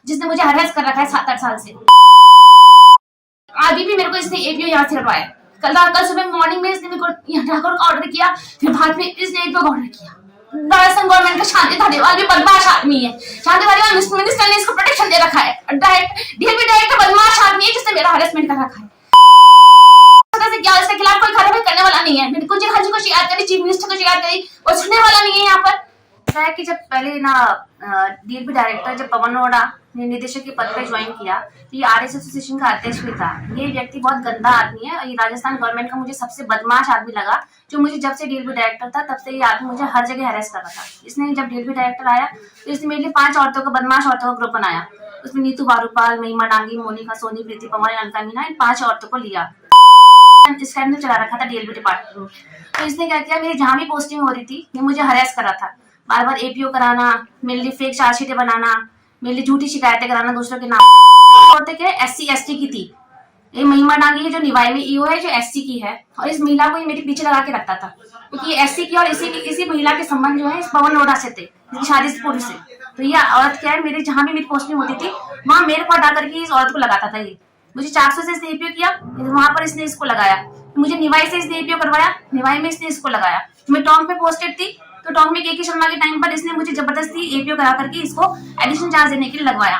जिसने मुझे हरास कर रखा है 7-8 साल से। अभी भी मेरे को इसने एपीओ यहाँ से करवाया। कल सुबह मॉर्निंग में इसने मेरे को यहाँ ऑर्डर किया, फिर बाद में इसने एपीओ ऑर्डर किया। राजस्थान गवर्नमेंट का शांति धारीवाल भी बदमाश आदमी है। शांति धारीवाल मिनिस्टर ने इसको प्रोटेक्शन दे रखा है। डीएलपी डायरेक्टर बदमाश आदमी है जिसने मेरा हरासमेंट कर रखा है। से क्या इसके खिलाफ कोई कार्रवाई करने वाला नहीं है। मैंने कुछ हाजी को शिकायत करी, चीफ मिनिस्टर को शिकायत करी, वो सुनने वाला नहीं है। यहाँ पर है कि जब पहले ना डीएलपी डायरेक्टर जब पवन अरोड़ा ने निदेशक के पद पर ज्वाइन किया तो ये आरएस एसोसिएशन का अध्यक्ष भी था। ये व्यक्ति बहुत गंदा आदमी है। ये राजस्थान गवर्नमेंट का मुझे सबसे बदमाश आदमी लगा। जो मुझे जब से डीएलपी डायरेक्टर था तब से ये आदमी मुझे हर जगह हरास कर रहा था। इसने जब डीएलपी डायरेक्टर आया तो इसने मेरे लिए 5 औरतों का बदमाश औरतों का ग्रुप बनाया। उसमें नीतू वारूपाल, महिमा डांगी, मोनिका सोनी, प्रीति पंवार, अलका मीना, इन 5 औरतों को लिया। इसका हमने चला रखा था डीएलपी डिपार्टमेंट में। तो इसने क्या किया, मेरी जहां भी पोस्टिंग हो रही थी ये मुझे हरास कर रहा था। बार बार एपीओ कराना, मेरे लिए फेक चार्जशीटें बनाना, मेरे लिए झूठी शिकायतें कराना दूसरों के नाम। औरतें क्या एससी एसटी की थी। ये महिमा डांगी है जो निवाई में ईओ है, जो एससी की है, और इस महिला को ये मेरे पीछे लगा के रखता था क्योंकि ये एससी की और इसी महिला के संबंध जो है इस पवन अरोड़ा से थे, इसकी शादी से पूर्व से। तो ये औरत क्या है, मेरे जहां भी मेरी पोस्टिंग होती थी वहां मेरे को हटा करके इस औरत को लगाता था। ये मुझे 400 से इसने एपीओ किया, वहां पर इसने इसको लगाया। मुझे निवाई से इसने एपीओ करवाया, निवाई में इसने इसको लगाया। मैं टोंक पे पोस्टेड थी तो टोंक में केके शर्मा के टाइम पर इसने मुझे जबरदस्ती एपीओ करा करके इसको एडिशनल चार्ज देने के लिए लगवाया।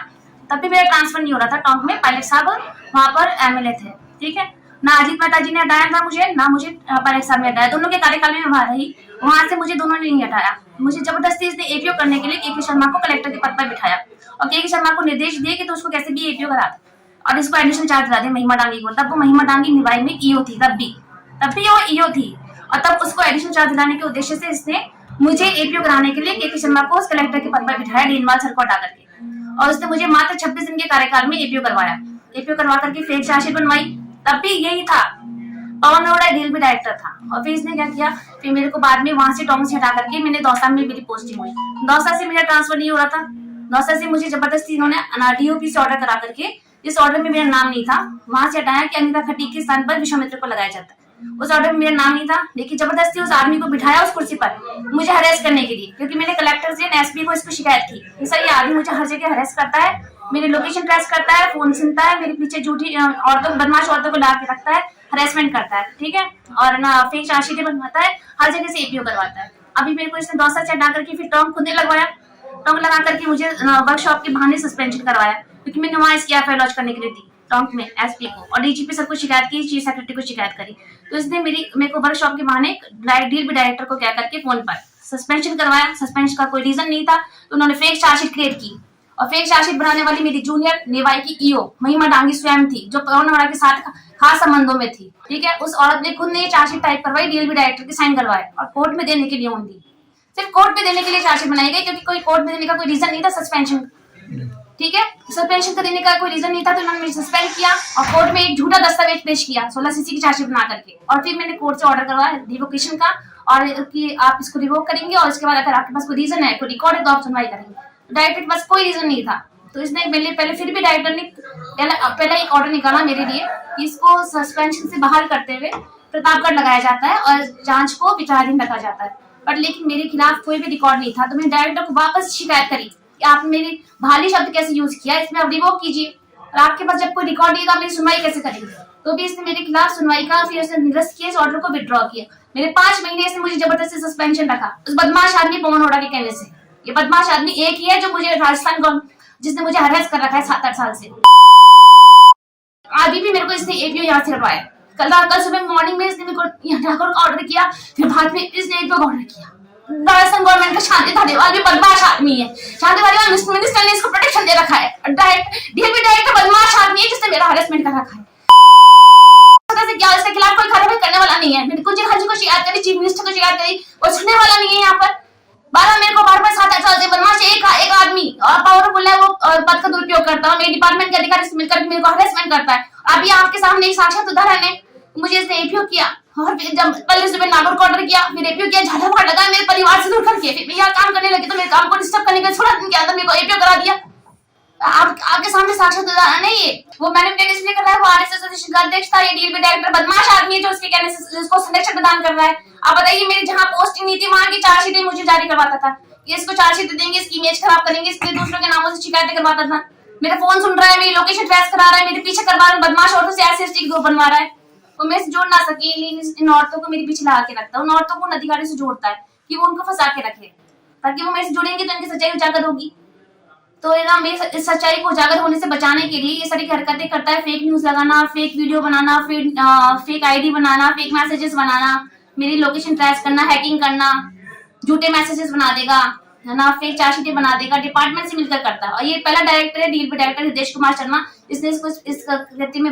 तब भी मेरा ट्रांसफर नहीं हो रहा था। टोंक में पायलट साहब वहां पर एमएलए थे, ठीक है ना। अजीत मेहता जी ने हटाया था मुझे, ना मुझे पायलट साहब ने हटाया। दोनों के कार्यकाल में वहां रही, वहां से मुझे दोनों ने नहीं हटाया। मुझे जबरदस्ती इसने एपीओ करने के लिए केके शर्मा को कलेक्टर के पद पर बिठाया और केके शर्मा को निर्देश दिए कि तो उसको कैसे भी एपीओ करा दे और इसको एडिशनल चार्ज दिला दे महिमा डांगी को। तब वो महिमा डांगी निवाई में ईओ थी, तब भी वो ईओ थी। और तब उसको एडिशनल चार्ज दिलाने के उद्देश्य से इसने मुझे एपीओ कराने के लिए केके शर्मा को उस कलेक्टर के पद पर बिठाया, डीनवाल सर को हटा करके। और उसने मुझे मात्र 26 दिन के कार्यकाल में एपीओ करवाया। एपीओ करवा करके फेक चार्जशीट बनवाई। तब भी यही था, पवन अरोड़ा डीएलपी डायरेक्टर था। और फिर इसने क्या किया, फिर मेरे को बाद में वहां से टोंक से हटा करके मैंने दौसा में मेरी पोस्टिंग हुई। दौसा से मेरा ट्रांसफर नहीं हो रहा था। दौसा से मुझे जबरदस्ती इन्होंने डीओपी से ऑर्डर करा करके, इस ऑर्डर में मेरा नाम नहीं था, वहां से हटाया कि अनिता खटीक के स्थान पर विश्वामित्र को लगाया जाता है। उस ऑर्डर में मेरा नाम नहीं था, लेकिन जबरदस्ती उस आदमी को बिठाया उस कुर्सी पर मुझे हरेस करने के लिए, क्योंकि मैंने कलेक्टर से एसपी को इसको शिकायत की। सर ये आदमी मुझे हर जगह हरेस करता है, मेरे लोकेशन ट्रेस करता है, फोन सुनता है, मेरे पीछे झूठी औरतों बदमाश औरतों को ला के रखता है, हरेसमेंट करता है, ठीक है, और ना फेक चार्जशीटें बनवाता है, हर जगह से एपीओ करवाता है। अभी मेरे को इसने दौसा से हटा करके फिर टोंक खुद ने लगवाया। टोंक लगा करके मुझे वर्कशॉप के बहाने सस्पेंशन करवाया क्योंकि मैंने वहां इसकी एफआईआर लॉन्च करने के लिए दी टोंक में एसपी को, और डीजीपी सर को शिकायत की, चीफ सेक्रेटरी को शिकायत करी। तो इसने मेरे को वर्कशॉप के बहाने डीएलपी डायरेक्टर को क्या करके फोन पर सस्पेंशन करवाया। सस्पेंशन का कोई रीजन नहीं था तो उन्होंने फेक चार्जशीट क्रिएट की। और फेक चार्जशीट बनाने वाली मेरी जूनियर निवाई की ईओ महिमा डांगी स्वयं थी, जो पवन अरोड़ा के साथ खास संबंधों में थी, ठीक है। उस औरत ने खुद ने चार्जशीट टाइप करवाई, डीएलपी डायरेक्टर के साइन करवाए और कोर्ट में देने के लिए दी। सिर्फ कोर्ट में देने के लिए चार्जशीट बनाई गई क्योंकि कोई कोर्ट में देने का कोई रीजन नहीं था सस्पेंशन, ठीक है। सस्पेंशन का देने का कोई रीजन नहीं था तो उन्होंने मुझे सस्पेंड किया और कोर्ट में एक झूठा दस्तावेज पेश किया 16 सीसी की चार्जशीट बना करके। और फिर मैंने कोर्ट से ऑर्डर करवाया रिवोकेशन का, और कि आप इसको रिवोक करेंगे और इसके बाद अगर आपके पास कोई रीजन है, कोई रिकॉर्ड है तो आप सुनवाई करेंगे। डायरेक्टर के पास कोई रीजन नहीं था तो इसने पहले फिर भी डायरेक्टर ने पहले एक ऑर्डर निकाला मेरे लिए कि इसको सस्पेंशन से बहाल करते हुए प्रतापगढ़ लगाया जाता है और जांच को विचाराधीन रखा जाता है। बट लेकिन मेरे खिलाफ कोई भी रिकॉर्ड नहीं था तो मैंने डायरेक्टर को वापस शिकायत करी कि आपने मेरी भाली शब्द कैसे यूज किया, इसमें आप रिवोक कीजिए, और आपके पास जब कोई रिकॉर्ड नहीं तो आप मेरी सुनवाई कैसे करेंगे। तो भी इसने मेरे खिलाफ सुनवाई का फिर उसने निरस्त किया, इस ऑर्डर को विड्रॉ किया। मेरे 5 महीने इसने मुझे जबरदस्ती सस्पेंशन रखा उस बदमाश आदमी पवन अरोड़ा के कहने से। ये बदमाश आदमी एक ही है जो मुझे राजस्थान जिसने मुझे हरास कर रखा है 7-8 साल से। अभी भी मेरे को इसने एपीओ यहाँ से करवाया। कल सुबह मॉर्निंग में इसने मेरे को यहाँ ऑर्डर किया, फिर बाद में इसने एपीओ ऑर्डर किया। राजस्थान गवर्नमेंट का शांति धारीवाल भी बदमाश आदमी है। शांति धारीवाल मिनिस्टर ने इसको प्रोटेक्शन दे रखा है। डीएलपी डायरेक्टर बदमाश आदमी है जिसने मेरा हरासमेंट कर रखा है। क्या इसके खिलाफ कोई कार्रवाई करने वाला नहीं है। मैंने कुछ हाजी को शिकायत करी, चीफ मिनिस्टर को शिकायत करी, वो सुनने वाला नहीं है। यहाँ पर मेरे को बार 7-8 साल से बदमाश एक आदमी और पावरफुल है, वो पद का दुरुपयोग करता है, मेरे डिपार्टमेंट के अधिकारी से मिलकर मेरे को हरेसमेंट करता है। अभी आपके सामने एक साक्षात उदाहरण है, मुझे इसने एपीओ किया और फिर जब पहले सुबह नागौर को ऑर्डर किया, फिर एपीओ किया, झाड़ा फाड़ लगा मेरे परिवार से दूर करके, फिर यहाँ काम करने लगे तो मेरे काम को डिस्टर्ब करने के 16 दिन के अंदर मेरे को एपीओ करा दिया। आपके सामने साक्षात उदाहरण है ये। वो मैनिपुलेट इसलिए कर रहा है, वो आरएस एसोसिएशन का अध्यक्ष था, ये डीएलपी डायरेक्टर बदमाश आदमी है जो उसके कहने से उसको संरक्षण प्रदान कर रहा है। आप बताइए, मेरी जहाँ पोस्टिंग नहीं थी वहां की चार्जशीटें मुझे जारी करवाता था, इसको चार्जशीट देंगे, इसकी इमेज खराब करेंगे, इसलिए दूसरों के नामों से शिकायतें करवाता था। मेरा फोन सुन रहा है, मेरी लोकेशन ट्रेस करा रहा है, मेरे पीछे करवा रहा है, बदमाश औरतों से ऐसे ऐसे ग्रुप बनवा रहा है। वो मेरे से जोड़ ना सके, इन औरतों को मेरे पीछे लगा के रखता है। उन औरतों को अधिकारी से जोड़ता है कि वो उनको फंसा के रखे, ताकि वो मेरे से जुड़ेंगे तो इनकी सच्चाई उजागर होगी। तो ये ना मेरी इस सच्चाई को उजागर होने से बचाने के लिए ये सारी हरकतें करता है, फेक न्यूज लगाना, फेक वीडियो बनाना, फेक आईडी बनाना, फेक मैसेजेस बनाना, मेरी लोकेशन ट्रेस करना, हैकिंग करना, झूठे मैसेजेस बना देगा, है ना, फेक चार्जशीटें बना देगा, डिपार्टमेंट से मिलकर करता है। और ये पहला डायरेक्टर है, डीएलपी डायरेक्टर हितेश कुमार शर्मा, इसने इसको इस कृत्य में